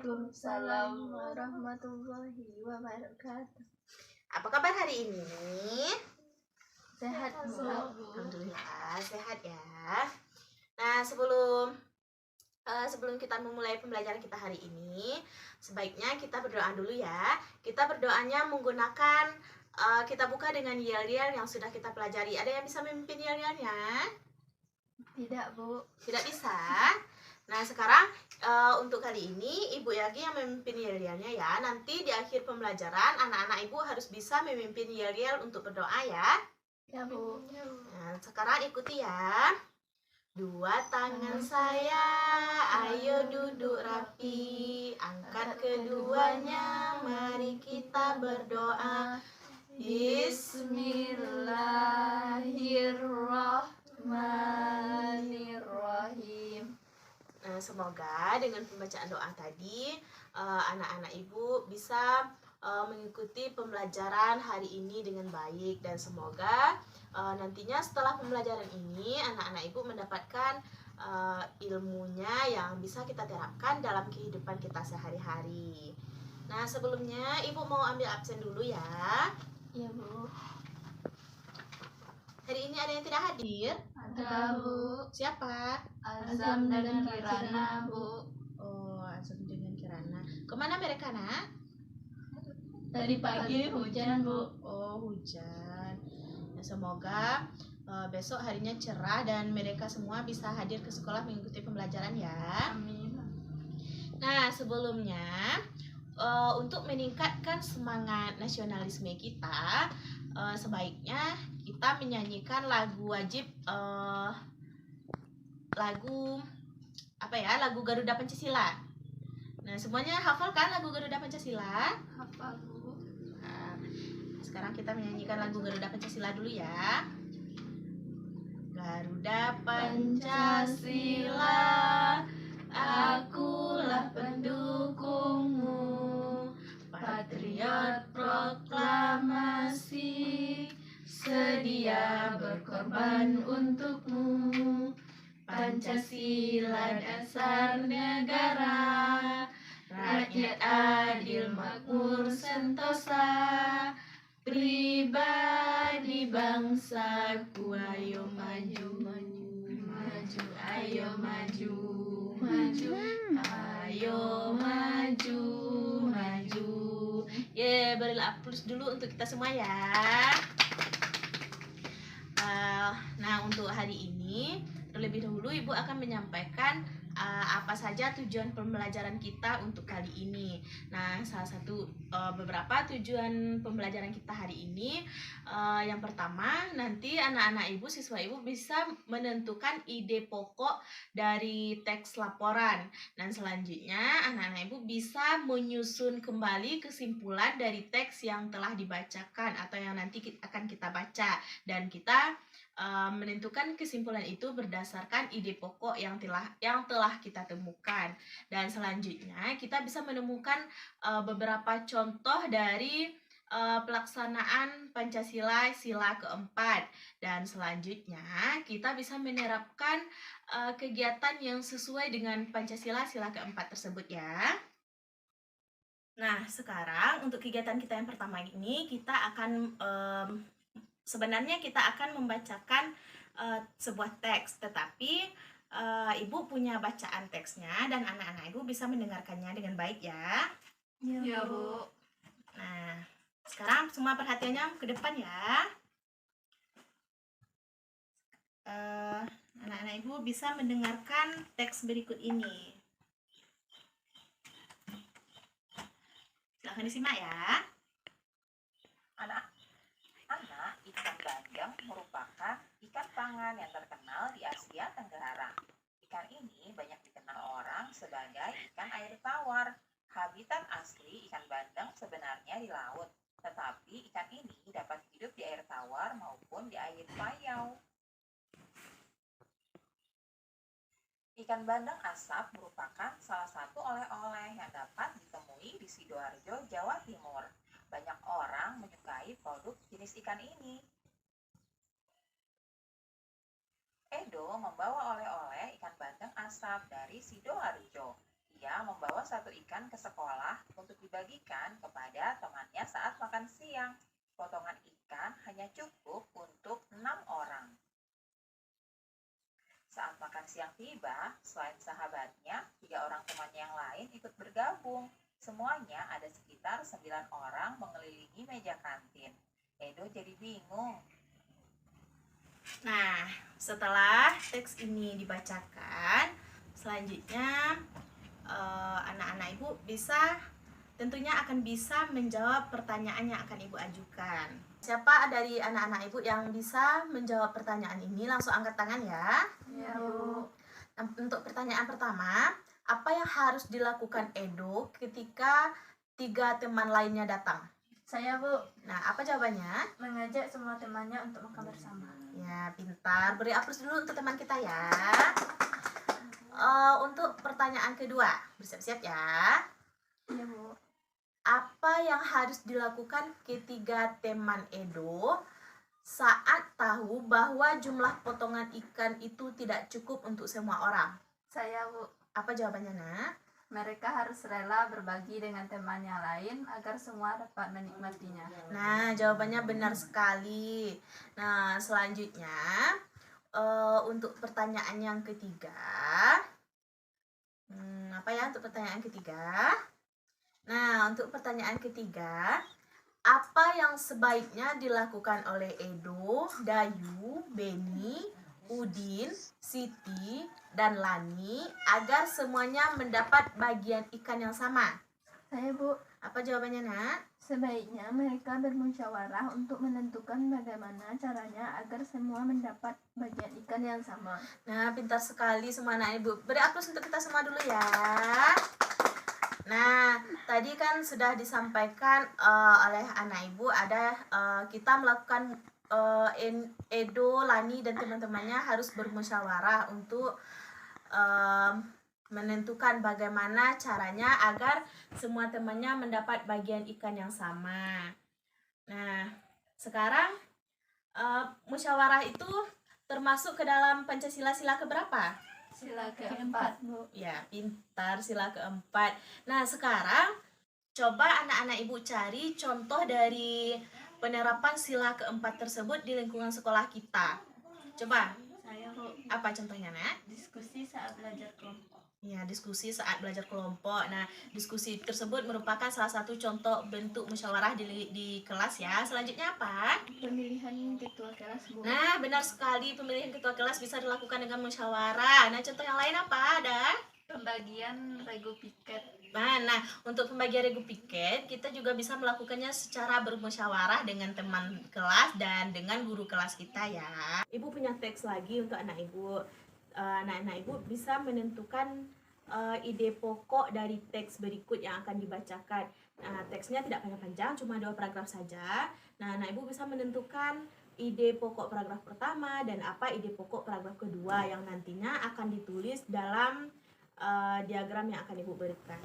Waalaikumsalam warahmatullahi wabarakatuh. Apa kabar hari ini? Sehat, Bu. Alhamdulillah sehat ya. Nah, sebelum kita memulai pembelajaran kita hari ini, sebaiknya kita berdoa dulu ya. Kita berdoanya menggunakan kita buka dengan yel-yel yang sudah kita pelajari. Ada yang bisa memimpin yel-yelnya? Tidak, Bu. Tidak bisa. Nah, sekarang untuk kali ini Ibu Yagi yang memimpin yel-yelnya ya. Nanti di akhir pembelajaran anak-anak Ibu harus bisa memimpin yel-yel untuk berdoa ya. Ya, Bu. Nah, sekarang ikuti ya. Dua tangan saya, ayo duduk rapi. Angkat keduanya, mari kita berdoa. Bismillahirrahmanirrahim. Nah, semoga dengan pembacaan doa tadi anak-anak Ibu bisa mengikuti pembelajaran hari ini dengan baik, dan semoga nantinya setelah pembelajaran ini anak-anak Ibu mendapatkan ilmunya yang bisa kita terapkan dalam kehidupan kita sehari-hari. Nah, sebelumnya Ibu mau ambil absen dulu ya. Iya, Bu. Hari ini ada yang tidak hadir? Ada, Bu. Siapa? Azam dan Kirana, Bu. Oh, Azam dengan Kirana. Kemana mereka, nak? Tadi pagi hujan, Bu. Oh, hujan. Nah, semoga besok harinya cerah dan mereka semua bisa hadir ke sekolah mengikuti pembelajaran ya. Amin. Nah, sebelumnya untuk meningkatkan semangat nasionalisme kita, sebaiknya kita menyanyikan lagu wajib, lagu Garuda Pancasila. Nah, semuanya hafal kan lagu Garuda Pancasila? Hafal, Bu. Nah, sekarang kita menyanyikan lagu Garuda Pancasila dulu ya. Garuda Pancasila, akulah pendukungmu, patriot proklamasi, sedia berkorban untukmu. Pancasila dasar negara, rakyat adil makmur sentosa, pribadi bangsaku, ayo maju, maju, ayo maju, maju, ayo maju, maju. Berilah aplaus dulu untuk kita semua ya. Nah, untuk hari ini terlebih dahulu Ibu akan menyampaikan apa saja tujuan pembelajaran kita untuk kali ini. Nah, salah satu beberapa tujuan pembelajaran kita hari ini, yang pertama, nanti anak-anak Ibu, siswa Ibu bisa menentukan ide pokok dari teks laporan. Dan selanjutnya anak-anak Ibu bisa menyusun kembali kesimpulan dari teks yang telah dibacakan atau yang nanti akan kita baca, dan kita menentukan kesimpulan itu berdasarkan ide pokok yang telah kita temukan. Dan selanjutnya kita bisa menemukan beberapa contoh dari pelaksanaan Pancasila sila keempat, dan selanjutnya kita bisa menerapkan kegiatan yang sesuai dengan Pancasila sila keempat tersebut ya. Nah, sekarang untuk kegiatan kita yang pertama ini kita akan sebenarnya kita akan membacakan sebuah teks, tetapi Ibu punya bacaan teksnya dan anak-anak Ibu bisa mendengarkannya dengan baik ya. Ya, Bu. Nah, sekarang semua perhatiannya ke depan ya. Anak-anak Ibu bisa mendengarkan teks berikut ini. Silahkan disimak ya. Ikan bandeng merupakan ikan pangan yang terkenal di Asia Tenggara. Ikan ini banyak dikenal orang sebagai ikan air tawar. Habitat asli ikan bandeng sebenarnya di laut, tetapi ikan ini dapat hidup di air tawar maupun di air payau. Ikan bandeng asap merupakan salah satu oleh-oleh yang dapat ditemui di Sidoarjo, Jawa Timur. Banyak orang menyukai produk jenis ikan ini. Edo membawa oleh-oleh ikan bandeng asap dari Sidoarjo. Asia membawa satu ikan ke sekolah untuk dibagikan kepada temannya saat makan siang. Potongan ikan hanya cukup untuk 6 orang. Saat makan siang tiba, selain sahabatnya, 3 orang temannya yang lain ikut bergabung. Semuanya ada sekitar 9 orang mengelilingi meja kantin. Edo jadi bingung. Nah, setelah teks ini dibacakan, selanjutnya anak-anak ibu tentunya akan bisa menjawab pertanyaan yang akan ibu ajukan. Siapa dari anak-anak ibu yang bisa menjawab pertanyaan ini? Langsung angkat tangan ya. Ya, Bu. Nah, untuk pertanyaan pertama, apa yang harus dilakukan Edo ketika 3 teman lainnya datang? Saya, Bu, Nah, apa jawabannya? mengajak semua temannya untuk makan bersama. Ya, pintar. Beri aplaus dulu untuk teman kita ya. Untuk pertanyaan kedua, bersiap-siap ya. Iya, Bu. Apa yang harus dilakukan ketiga teman Edo saat tahu bahwa jumlah potongan ikan itu tidak cukup untuk semua orang? Saya, Bu, Apa jawabannya, nak? mereka harus rela berbagi dengan temannya lain agar semua dapat menikmatinya. Nah, jawabannya benar sekali. Nah, selanjutnya untuk pertanyaan yang ketiga. Apa ya untuk pertanyaan ketiga? Nah, untuk pertanyaan ketiga, apa yang sebaiknya dilakukan oleh Edo, Dayu, Beni, Udin, Siti, dan Lani agar semuanya mendapat bagian ikan yang sama? Saya, Bu, Apa jawabannya, nak? sebaiknya mereka bermusyawarah untuk menentukan bagaimana caranya agar semua mendapat bagian ikan yang sama. Nah, pintar sekali semua anak ibu. Beri aplaus untuk kita semua dulu ya. Nah, tadi kan sudah disampaikan oleh anak ibu ada kita melakukan Edo, Lani dan teman-temannya harus bermusyawarah untuk menentukan bagaimana caranya agar semua temannya mendapat bagian ikan yang sama. Nah, sekarang musyawarah itu termasuk ke dalam Pancasila sila keberapa? Sila keempat, Bu. Ya, pintar, sila keempat. Nah, sekarang coba anak-anak ibu cari contoh dari penerapan sila keempat tersebut di lingkungan sekolah kita. Coba, Saya, Bu, apa contohnya, nak? diskusi saat belajar kelompok. Ya, diskusi saat belajar kelompok. Nah, diskusi tersebut merupakan salah satu contoh bentuk musyawarah di kelas ya. Selanjutnya apa? Pemilihan ketua kelas, Bu. Nah, benar sekali, pemilihan ketua kelas bisa dilakukan dengan musyawarah. Nah, contoh yang lain apa? Ada? Pembagian regu piket. Nah, untuk pembagian regu piket, kita juga bisa melakukannya secara bermusyawarah dengan teman kelas dan dengan guru kelas kita ya. Ibu punya teks lagi untuk anak ibu. Anak-anak ibu bisa menentukan ide pokok dari teks berikut yang akan dibacakan. Nah, teksnya tidak panjang-panjang, cuma 2 paragraf saja. Nah, anak ibu bisa menentukan ide pokok paragraf pertama dan apa ide pokok paragraf kedua yang nantinya akan ditulis dalam diagram yang akan ibu berikan.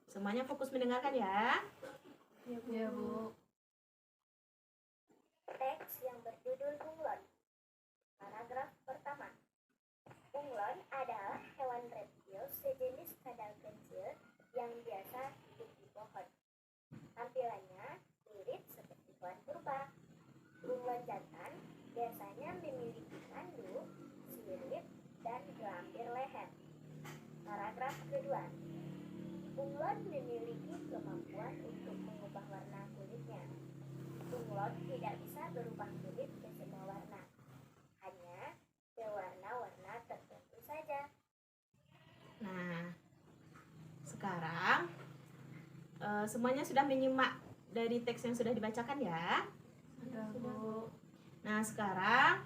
Semuanya fokus mendengarkan ya. Ya, Bu. Teks yang berjudul bunglon. Paragraf pertama. Bunglon adalah hewan reptil sejenis kadal kecil yang biasa hidup di pohon. Tampilannya mirip seperti hewan purba. Bunglon jantan biasanya memiliki mandu, sirip, dan gelampir leher. Paragraf kedua. Bunglon memiliki kemampuan untuk mengubah warna kulitnya. Bunglon tidak bisa berubah kulit ke semua warna, hanya ke warna-warna tertentu saja. Nah, sekarang semuanya sudah menyimak dari teks yang sudah dibacakan ya. Sudah, Bu. Nah, sekarang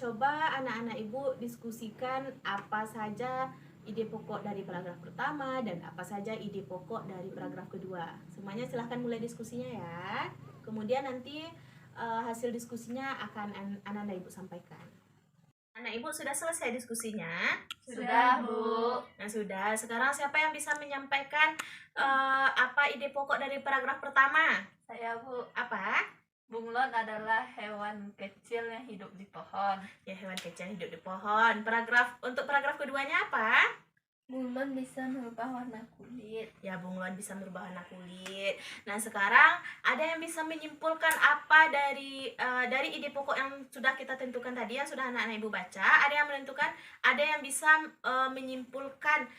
coba anak-anak ibu diskusikan apa saja ide pokok dari paragraf pertama dan apa saja ide pokok dari paragraf kedua. Semuanya silahkan mulai diskusinya ya. Kemudian nanti hasil diskusinya akan anak-anak ibu sampaikan. Anak ibu sudah selesai diskusinya? Sudah, Bu. Nah, sudah. Sekarang siapa yang bisa menyampaikan apa ide pokok dari paragraf pertama? Saya, Bu. Apa? Bunglon adalah hewan kecil yang hidup di pohon. Ya, hewan kecil hidup di pohon. Untuk paragraf keduanya apa? Bunglon bisa merubah warna kulit. Ya, bunglon bisa merubah warna kulit. Nah, sekarang ada yang bisa menyimpulkan apa dari ide pokok yang sudah kita tentukan tadi, yang sudah anak-anak ibu baca. Ada yang menentukan, ada yang bisa menyimpulkan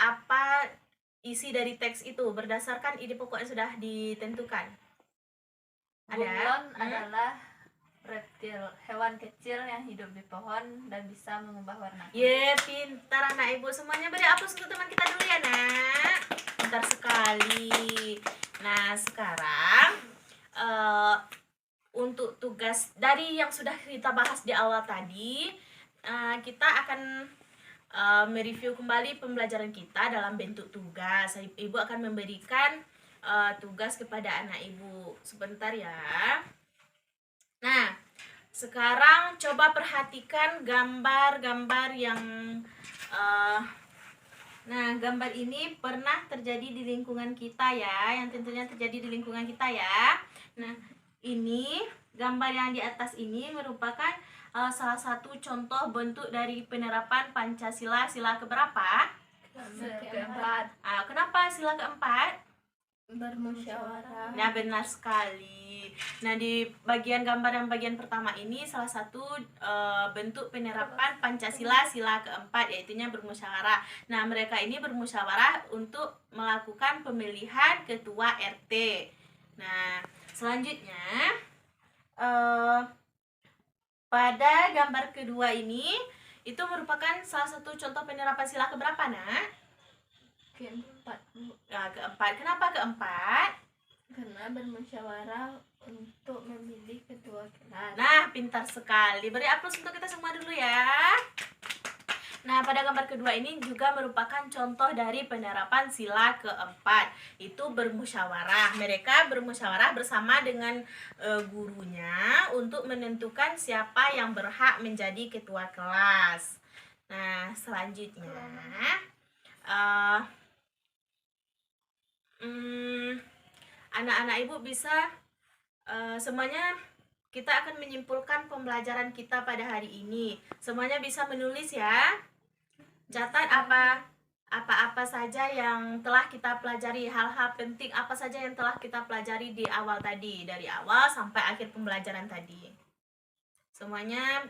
apa isi dari teks itu berdasarkan ide pokok yang sudah ditentukan. Bunglon adalah reptil, hewan kecil yang hidup di pohon dan bisa mengubah warna kulit. Ye, pintar anak ibu. Semuanya beri aplaus untuk teman kita dulu ya, nak. Pintar sekali. Nah, sekarang untuk tugas dari yang sudah kita bahas di awal tadi, kita akan mereview kembali pembelajaran kita dalam bentuk tugas. Ibu akan memberikan tugas kepada anak ibu. Sebentar ya. Nah, sekarang coba perhatikan gambar-gambar yang nah, gambar ini pernah terjadi di lingkungan kita ya, yang tentunya terjadi di lingkungan kita ya. Nah, ini gambar yang di atas ini merupakan salah satu contoh bentuk dari penerapan Pancasila. Sila keberapa? Keempat, Kenapa sila keempat? bermusyawarah. Nah, benar sekali. Nah, di bagian gambar yang bagian pertama ini salah satu bentuk penerapan Pancasila sila keempat, yaitunya bermusyawarah. Nah, mereka ini bermusyawarah untuk melakukan pemilihan ketua RT. Nah, selanjutnya pada gambar kedua ini itu merupakan salah satu contoh penerapan sila keberapa, nak? Keempat, Bu. Nah, keempat. Kenapa keempat? Karena bermusyawarah untuk memilih ketua kelas. Nah, pintar sekali. Beri aplaus untuk kita semua dulu ya. Nah, pada gambar kedua ini juga merupakan contoh dari penerapan sila keempat. Itu bermusyawarah. Mereka bermusyawarah bersama dengan gurunya untuk menentukan siapa yang berhak menjadi ketua kelas. Nah, selanjutnya anak-anak ibu bisa semuanya kita akan menyimpulkan pembelajaran kita pada hari ini. Semuanya bisa menulis ya. Catat apa saja yang telah kita pelajari, hal-hal penting apa saja yang telah kita pelajari di awal tadi, dari awal sampai akhir pembelajaran tadi. Semuanya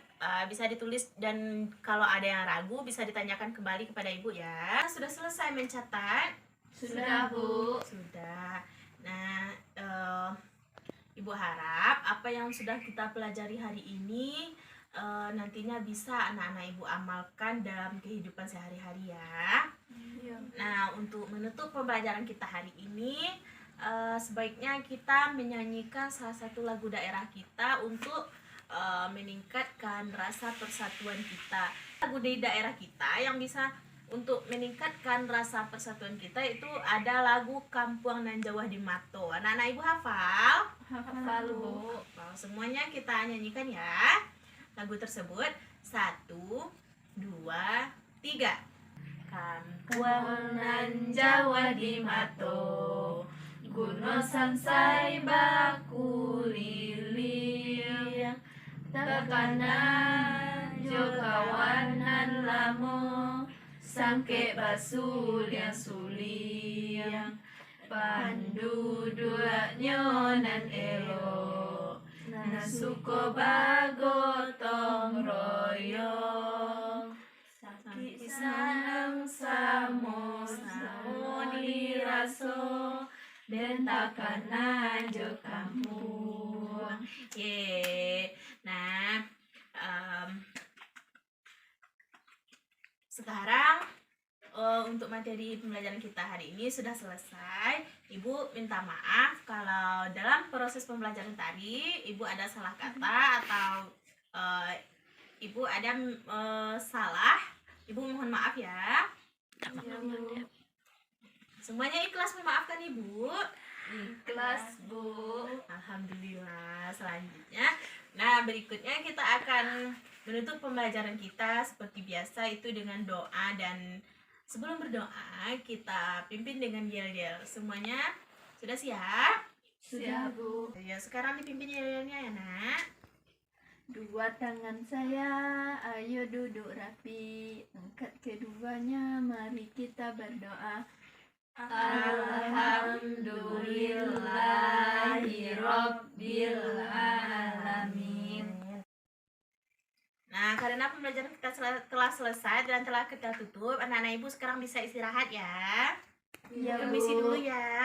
bisa ditulis, dan kalau ada yang ragu bisa ditanyakan kembali kepada ibu ya. Sudah selesai mencatat? Sudah, Bu. Sudah. Nah, ibu harap apa yang sudah kita pelajari hari ini nantinya bisa anak-anak ibu amalkan dalam kehidupan sehari-hari ya. Nah, untuk menutup pembelajaran kita hari ini, sebaiknya kita menyanyikan salah satu lagu daerah kita untuk meningkatkan rasa persatuan kita. Lagu dari daerah kita yang bisa untuk meningkatkan rasa persatuan kita itu ada lagu Kampuang Nan Jawa di Mato. Anak-anak ibu hafal? Hafal, Bu. Semuanya kita nyanyikan ya lagu tersebut. 1, 2, 3. Kampuang Nan Jawa di Mato, Guno Sansai baku liling, tekanan jo kawanan lamo, sangke basuliang suliang, pandu dua nyonan elo, nasuko bagotong royong, sakit sanang samo samo diraso, bentakanan jo kampung. Nah, sekarang untuk materi pembelajaran kita hari ini sudah selesai. Ibu minta maaf kalau dalam proses pembelajaran tadi ibu ada salah kata atau ibu ada salah. Ibu mohon maaf ya. Semuanya ikhlas memaafkan ibu? Ikhlas, Bu. Alhamdulillah. Selanjutnya, nah berikutnya kita akan menutup pembelajaran kita seperti biasa, itu dengan doa. Dan sebelum berdoa kita pimpin dengan yel-yel. Semuanya sudah siap? Sudah, Bu. Ya, sekarang dipimpin yel-yelnya ya, nak. Dua tangan saya, ayo duduk rapi. Angkat keduanya, mari kita berdoa. Alhamdulillahirobbilalamin. Nah, karena pembelajaran kita telah selesai dan telah kita tutup, anak-anak ibu sekarang bisa istirahat ya. Ya, Permisi Bu. dulu ya.